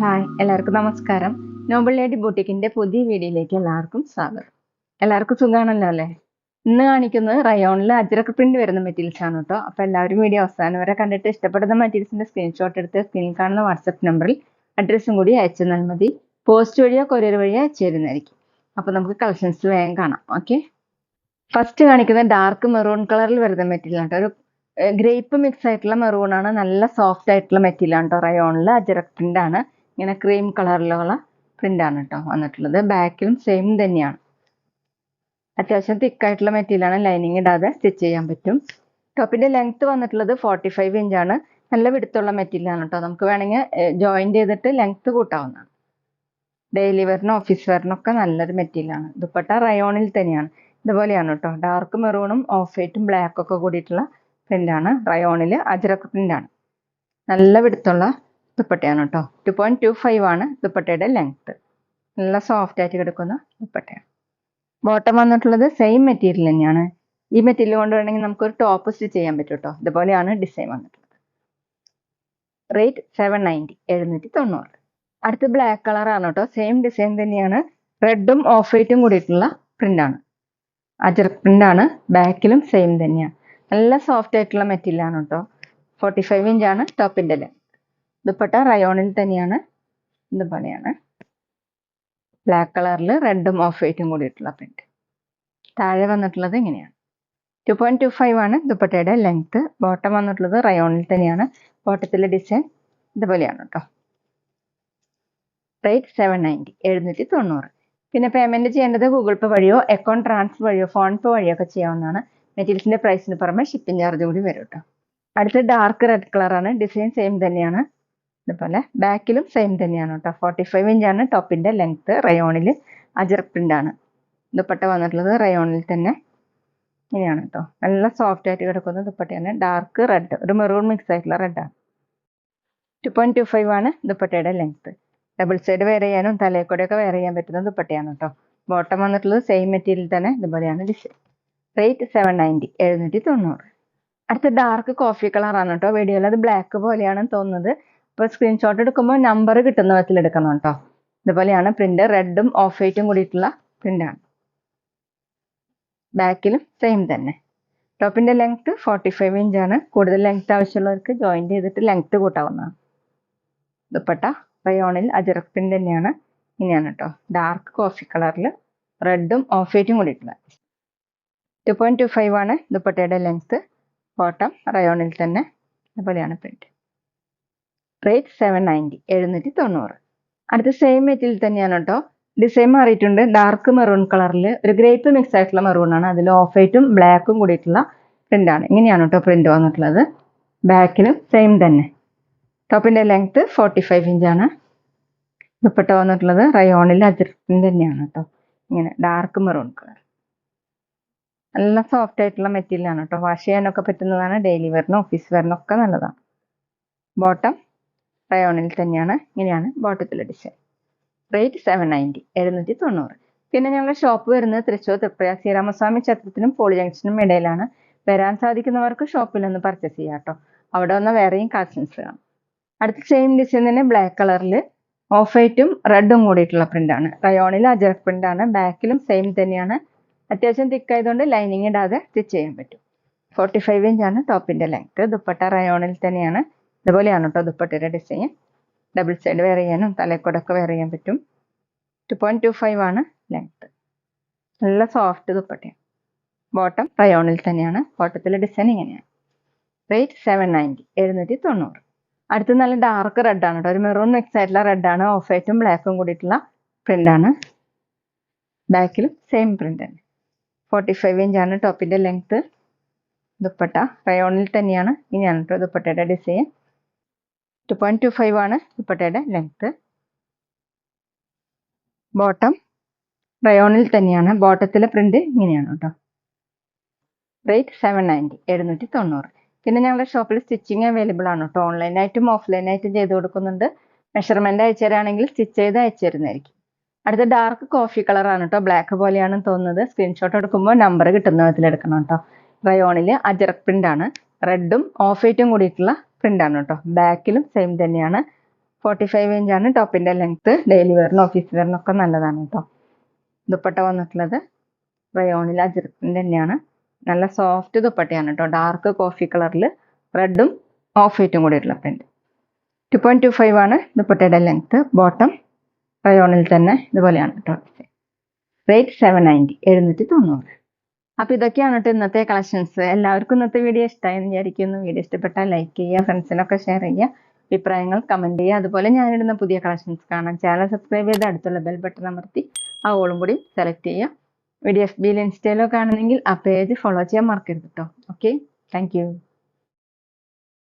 Hi, എല്ലാവർക്കും നമസ്കാരം. Noble lady ബൂട്ടിക്കിന്റെ പുതിയ വീഡിയോയിലേക്ക് എല്ലാവർക്കും സ്വാഗതം. എല്ലാവർക്കും സുഖാണല്ലോ അല്ലേ? ഇന്ന് കാണിക്കുന്നത് റയോണിൽ അജ്രക് പ്രിന്റ് വരുന്ന മെറ്റീരിയൽസ് ആണ് കേട്ടോ. അപ്പോൾ എല്ലാവരും വീഡിയോ അവസാനം വരെ കണ്ടിട്ട് ഇഷ്ടപ്പെടുന്ന മെറ്റീരിയൽസിന്റെ സ്ക്രീൻഷോട്ട് എടുത്ത് സ്ക്രീനിൽ കാണുന്ന വാട്സപ്പ് നമ്പറിൽ അഡ്രസ്സും കൂടി അയച്ചു തന്നാൽ മതി. പോസ്റ്റ് വഴിയോ കൊറിയർ വഴിയോ അയച്ചു തരുന്നതായിരിക്കും. അപ്പോൾ നമുക്ക് കളക്ഷൻസ് വേഗം കാണാം. ഓക്കെ, ഫസ്റ്റ് കാണിക്കുന്നത് ഡാർക്ക് മെറൂൺ കളറിൽ വരുന്ന മെറ്റീരിയൽ ആണ്. ഒരു ഗ്രേപ്പ് മിക്സ് ആയിട്ടുള്ള മെറൂൺ ആണ്. നല്ല സോഫ്റ്റ് ആയിട്ടുള്ള മെറ്റീരിയൽ ആണ് കേട്ടോ. റയോണിൽ അജ്രക് പ്രിന്റ് ആണ്. ഇങ്ങനെ ക്രീം കളറിലുള്ള പ്രിന്റ് ആണ് കേട്ടോ വന്നിട്ടുള്ളത്. ബാക്കിലും സെയിം തന്നെയാണ്. അത്യാവശ്യം തിക്കായിട്ടുള്ള മെറ്റീരിയൽ ആണ്. ലൈനിങ് ഇടാതെ സ്റ്റിച്ച് ചെയ്യാൻ പറ്റും. ടോപ്പിന്റെ ലെങ്ത് വന്നിട്ടുള്ളത് 45 ഇഞ്ചാണ്. നല്ല വിടുത്തുള്ള മെറ്റീരിയൽ ആണ് കേട്ടോ. നമുക്ക് വേണമെങ്കിൽ ജോയിന്റ് ചെയ്തിട്ട് ലെങ്ത് കൂട്ടാവുന്നതാണ്. ഡെയിലി വെയറിനും ഓഫീസ് വെയറിനും ഒക്കെ നല്ലൊരു മെറ്റീരിയൽ ആണ്. ദുപ്പട്ട റയോണിൽ തന്നെയാണ്. ഇതുപോലെയാണ് കേട്ടോ. ഡാർക്ക് മെറൂണും ഓഫ് വൈറ്റും ബ്ലാക്കും ഒക്കെ കൂടിയിട്ടുള്ള പ്രിന്റ് ആണ്. റയോണിൽ അജ്രക് പ്രിന്റ് ആണ്. നല്ല വിടുത്തുള്ള ദുപ്പട്ടയാണ് കേട്ടോ. 2.25 ആണ് ദുപ്പട്ടയുടെ ലെങ്ത്. നല്ല സോഫ്റ്റ് ആയിട്ട് കിടക്കുന്ന ദുപ്പട്ടയാണ്. ബോട്ടം വന്നിട്ടുള്ളത് സെയിം മെറ്റീരിയൽ തന്നെയാണ്. ഈ മെറ്റീരിയൽ കൊണ്ട് വേണമെങ്കിൽ നമുക്കൊരു ടോപ്പ് സ്റ്റിച്ച് ചെയ്യാൻ പറ്റും കേട്ടോ. ഇതുപോലെയാണ് ഡിസൈൻ വന്നിട്ടുള്ളത്. റേറ്റ് 790, 790. അടുത്ത് ബ്ലാക്ക് കളർ ആണ് കേട്ടോ. സെയിം ഡിസൈൻ തന്നെയാണ്. റെഡും ഓഫ് വൈറ്റും കൂടിയിട്ടുള്ള പ്രിന്റ് ആണ്. അജ്രക് പ്രിന്റ് ആണ്. ബാക്കിലും സെയിം തന്നെയാണ്. നല്ല സോഫ്റ്റ് ആയിട്ടുള്ള മെറ്റീരിയൽ ആണ് കേട്ടോ. 45 ഇഞ്ചാണ് ടോപ്പിന്റെ ലെങ്ത്. ദുപ്പട്ട റയോണിൽ തന്നെയാണ്. ഇതുപോലെയാണ്. ബ്ലാക്ക് കളറിൽ റെഡും ഓഫ് വൈറ്റും കൂടിയിട്ടുള്ള പ്രിന്റ്. താഴെ വന്നിട്ടുള്ളത് ഇങ്ങനെയാണ്. 2.25 ആണ് ദുപ്പട്ടയുടെ ലെങ്ത്. ബോട്ടം വന്നിട്ടുള്ളത് റയോണിൽ തന്നെയാണ്. ബോട്ടത്തിലെ ഡിസൈൻ ഇതുപോലെയാണ് കേട്ടോ. റേറ്റ് 790, 790. പിന്നെ പേയ്മെന്റ് ചെയ്യേണ്ടത് ഗൂഗിൾ പേ വഴിയോ അക്കൗണ്ട് ട്രാൻസ്ഫർ വഴിയോ ഫോൺ പേ വഴിയോ ഒക്കെ ചെയ്യാവുന്നതാണ്. മെറ്റീരിയൽസിന്റെ പ്രൈസിന് പുറമെ ഷിപ്പിംഗ് ചാർജ് കൂടി വരും കേട്ടോ. അടുത്ത് ഡാർക്ക് റെഡ് കളറാണ്. ഡിസൈൻ സെയിം തന്നെയാണ്. ഇതുപോലെ ബാക്കിലും സെയിം തന്നെയാണ് കേട്ടോ. 45 ഇഞ്ചാണ് ടോപ്പിന്റെ ലെങ്ത്. റയോണിൽ അജ്രക് പ്രിന്റ് ആണ്. ദുപ്പട്ട വന്നിട്ടുള്ളത് റയോണിൽ തന്നെ ഇങ്ങനെയാണ് കേട്ടോ. നല്ല സോഫ്റ്റ് ആയിട്ട് കിടക്കുന്ന ദുപ്പട്ടയാണ്. ഡാർക്ക് റെഡ്, ഒരു മെറൂൺ മിക്സ് ആയിട്ടുള്ള റെഡാണ്. 2.25 ആണ് ദുപ്പട്ടയുടെ ലെങ്ത്. ഡബിൾ സൈഡ് വെയർ ചെയ്യാനും തലയെക്കൂടെയൊക്കെ വെയർ ചെയ്യാൻ പറ്റുന്ന ദുപ്പട്ടയാണ് കേട്ടോ. ബോട്ടം വന്നിട്ടുള്ളത് സെയിം മെറ്റീരിയൽ തന്നെ. ഇതുപോലെയാണ് ഡിസൈൻ. റേറ്റ് 790, 790. അടുത്ത ഡാർക്ക് കോഫി കളറാണ് കേട്ടോ. വീഡിയോയിൽ അത് ബ്ലാക്ക് പോലെയാണ് തോന്നുന്നത്. അപ്പോൾ സ്ക്രീൻഷോട്ട് എടുക്കുമ്പോൾ നമ്പർ കിട്ടുന്ന വിധത്തിൽ എടുക്കണം കേട്ടോ. ഇതുപോലെയാണ് പ്രിന്റ്. റെഡും ഓഫ് വൈറ്റും കൂടിയിട്ടുള്ള പ്രിന്റാണ്. ബാക്കിലും സെയിം തന്നെ. ടോപ്പിന്റെ ലെങ്ത് 45 ഇഞ്ചാണ്. കൂടുതൽ ലെങ്ത് ആവശ്യമുള്ളവർക്ക് ജോയിന്റ് ചെയ്തിട്ട് ലെങ്ത് കൂട്ടാവുന്നതാണ്. ദുപ്പട്ട റയോണിൽ അജ്രക് പ്രിന്റ് തന്നെയാണ്. ഇങ്ങനെയാണ് കേട്ടോ. ഡാർക്ക് കോഫി കളറിൽ റെഡും ഓഫ് വൈറ്റും കൂടിയിട്ടുള്ള 2.25 ആണ് ദുപ്പട്ടയുടെ ലെങ്ത്. ബോട്ടം റയോണിൽ തന്നെ. അതുപോലെയാണ് പ്രിന്റ്. റേറ്റ് 790, 790. അടുത്ത സെയിം മെറ്റീരിയൽ തന്നെയാണ് കേട്ടോ. ഡിസൈൻ മാറിയിട്ടുണ്ട്. ഡാർക്ക് മെറൂൺ കളറിൽ ഒരു ഗ്രേപ്പ് മിക്സ് ആയിട്ടുള്ള മെറൂൺ ആണ്. അതിൽ ഓഫ് വൈറ്റും ബ്ലാക്കും കൂടിയിട്ടുള്ള പ്രിന്റ് ആണ്. ഇങ്ങനെയാണ് കേട്ടോ പ്രിന്റ് വന്നിട്ടുള്ളത്. ബാക്കിലും സെയിം തന്നെ. ടോപ്പിന്റെ ലെങ്ത് 45 ഇഞ്ചാണ്. ദുപ്പട്ട വന്നിട്ടുള്ളത് റയോണിൽ അജ്രക് പ്രിന്റ് തന്നെയാണ് കേട്ടോ. ഇങ്ങനെ ഡാർക്ക് മെറൂൺ കളർ. നല്ല സോഫ്റ്റ് ആയിട്ടുള്ള മെറ്റീരിയൽ ആണ് കേട്ടോ. വാഷ് ചെയ്യാനൊക്കെ പറ്റുന്നതാണ്. ഡെയിലി വെയറിനും ഓഫീസ് വെയറിനും ഒക്കെ നല്ലതാണ്. ബോട്ടം റയോണിൽ തന്നെയാണ്. ഇങ്ങനെയാണ് ബോട്ടത്തിലെ ഡിസൈൻ. റേറ്റ് 790, 790. പിന്നെ ഞങ്ങളുടെ ഷോപ്പ് വരുന്നത് തൃശ്ശൂർ തൃപ്രയാർ ശ്രീരാമസ്വാമി ക്ഷേത്രത്തിനും പോളി ജംഗ്ഷനും ഇടയിലാണ്. വരാൻ സാധിക്കുന്നവർക്ക് ഷോപ്പിൽ ഒന്ന് പർച്ചേസ് ചെയ്യാം കേട്ടോ. അവിടെ വന്ന വേറെയും കളക്ഷൻസ് കാണാം. അടുത്ത സെയിം ഡിസൈൻ തന്നെ ബ്ലാക്ക് കളറിൽ ഓഫ് വൈറ്റും റെഡും കൂടിയിട്ടുള്ള പ്രിന്റ് ആണ്. റയോണിൽ അജ്രക് പ്രിന്റ് ആണ്. ബാക്കിലും സെയിം തന്നെയാണ്. അത്യാവശ്യം തിക്കായതുകൊണ്ട് ലൈനിങ് ഇടാതെ സ്റ്റിച്ച് ചെയ്യാൻ പറ്റും. 45 ഇഞ്ചാണ് ടോപ്പിന്റെ ലെങ്ത്. ദുപ്പട്ട റയോണിൽ തന്നെയാണ്. ഇതുപോലെയാണ് കേട്ടോ ദുപ്പട്ടയുടെ ഡിസൈൻ. ഡബിൾ സൈഡ് വെയർ ചെയ്യാനും തലക്കൂടൊക്കെ വെയർ ചെയ്യാൻ പറ്റും. 2.25 ആണ് ലെങ്ത്. നല്ല സോഫ്റ്റ് ദുപ്പട്ടയാണ്. ബോട്ടം റയോണിൽ തന്നെയാണ്. ബോട്ടത്തിലെ ഡിസൈൻ ഇങ്ങനെയാണ്. റേറ്റ് 790, 790. അടുത്ത് നല്ല ഡാർക്ക് റെഡ് ആണ് കേട്ടോ. ഒരു മെറൂൺ മിക്സ് ആയിട്ടുള്ള റെഡ് ആണ്. ഓഫ് വൈറ്റും ബ്ലാക്കും കൂടിയിട്ടുള്ള പ്രിന്റ് ആണ്. ബാക്കിലും സെയിം പ്രിന്റ് ആണ്. 45 ഇഞ്ചാണ് ടോപ്പിന്റെ ലെങ്ത്. ദുപ്പട്ട റയോണിൽ തന്നെയാണ്. ഇങ്ങനെയാണ് കേട്ടോ ദുപ്പട്ടയുടെ ഡിസൈൻ. 2.25 ആണ് ദുപ്പട്ടയുടെ ലെങ്ത്. ബോട്ടം റയോണിൽ തന്നെയാണ്. ബോട്ടത്തിലെ പ്രിന്റ് ഇങ്ങനെയാണ് കേട്ടോ. റേറ്റ് 790, 790. പിന്നെ ഞങ്ങളുടെ ഷോപ്പിൽ സ്റ്റിച്ചിങ് അവൈലബിൾ ആണ് കേട്ടോ. ഓൺലൈനായിട്ടും ഓഫ്ലൈനായിട്ടും ചെയ്ത് കൊടുക്കുന്നുണ്ട്. മെഷർമെന്റ് അയച്ചു തരാണെങ്കിൽ സ്റ്റിച്ച് ചെയ്ത് അയച്ചു തരുന്നതായിരിക്കും. അടുത്ത ഡാർക്ക് കോഫി കളറാണ് കേട്ടോ. ബ്ലാക്ക് പോലെയാണ് തോന്നുന്നത്. സ്ക്രീൻഷോട്ട് എടുക്കുമ്പോൾ നമ്പർ കിട്ടുന്ന വിധത്തിൽ എടുക്കണം കേട്ടോ. റയോണിൽ അജറക് പ്രിന്റ് ആണ്. റെഡും ഓഫ് വൈറ്റും കൂടിയിട്ടുള്ള പ്രിന്റ് ആണ് കേട്ടോ. ബാക്കിലും സെയിം തന്നെയാണ്. 45 ഇഞ്ചാണ് ടോപ്പിന്റെ ലെങ്ത്. ഡെയിലി വെയറിനും ഓഫീസ് വെയറിനും ഒക്കെ നല്ലതാണ് കേട്ടോ. ദുപ്പട്ട വന്നിട്ടുള്ളത് റയോണിൽ അജറക് പ്രിന്റ് തന്നെയാണ്. നല്ല സോഫ്റ്റ് ദുപ്പട്ടയാണ് കേട്ടോ. ഡാർക്ക് കോഫി കളറിൽ റെഡും ഓഫ് വൈറ്റും കൂടിയിട്ടുള്ള പ്രിന്റ്. 2.25 ആണ് ദുപ്പട്ടയുടെ ലെങ്ത്. ബോട്ടം റയോണിൽ തന്നെ ഇതുപോലെയാണ് കേട്ടോ. റേറ്റ് 790, 790. അപ്പോൾ ഇതൊക്കെയാണ് കേട്ടോ ഇന്നത്തെ കളക്ഷൻസ്. എല്ലാവർക്കും ഇന്നത്തെ വീഡിയോ ഇഷ്ടമായി എന്ന് വിചാരിക്കുന്നു. വീഡിയോ ഇഷ്ടപ്പെട്ടാൽ ലൈക്ക് ചെയ്യുക, ഫ്രണ്ട്സിനൊക്കെ ഷെയർ ചെയ്യുക, അഭിപ്രായങ്ങൾ കമൻറ്റ് ചെയ്യുക. അതുപോലെ ഞാനിടുന്ന പുതിയ കളക്ഷൻസ് കാണാൻ ചാനൽ സബ്സ്ക്രൈബ് ചെയ്ത് അടുത്തുള്ള ബെൽ ബട്ടൺ അമർത്തി ആ ഓളും കൂടി സെലക്ട് ചെയ്യുക. വീഡിയോ FBയിലും ഇൻസ്റ്റയിലോ കാണുന്നെങ്കിൽ ആ പേജ് ഫോളോ ചെയ്യാൻ മറക്കരുത് കേട്ടോ. Okay, thank you.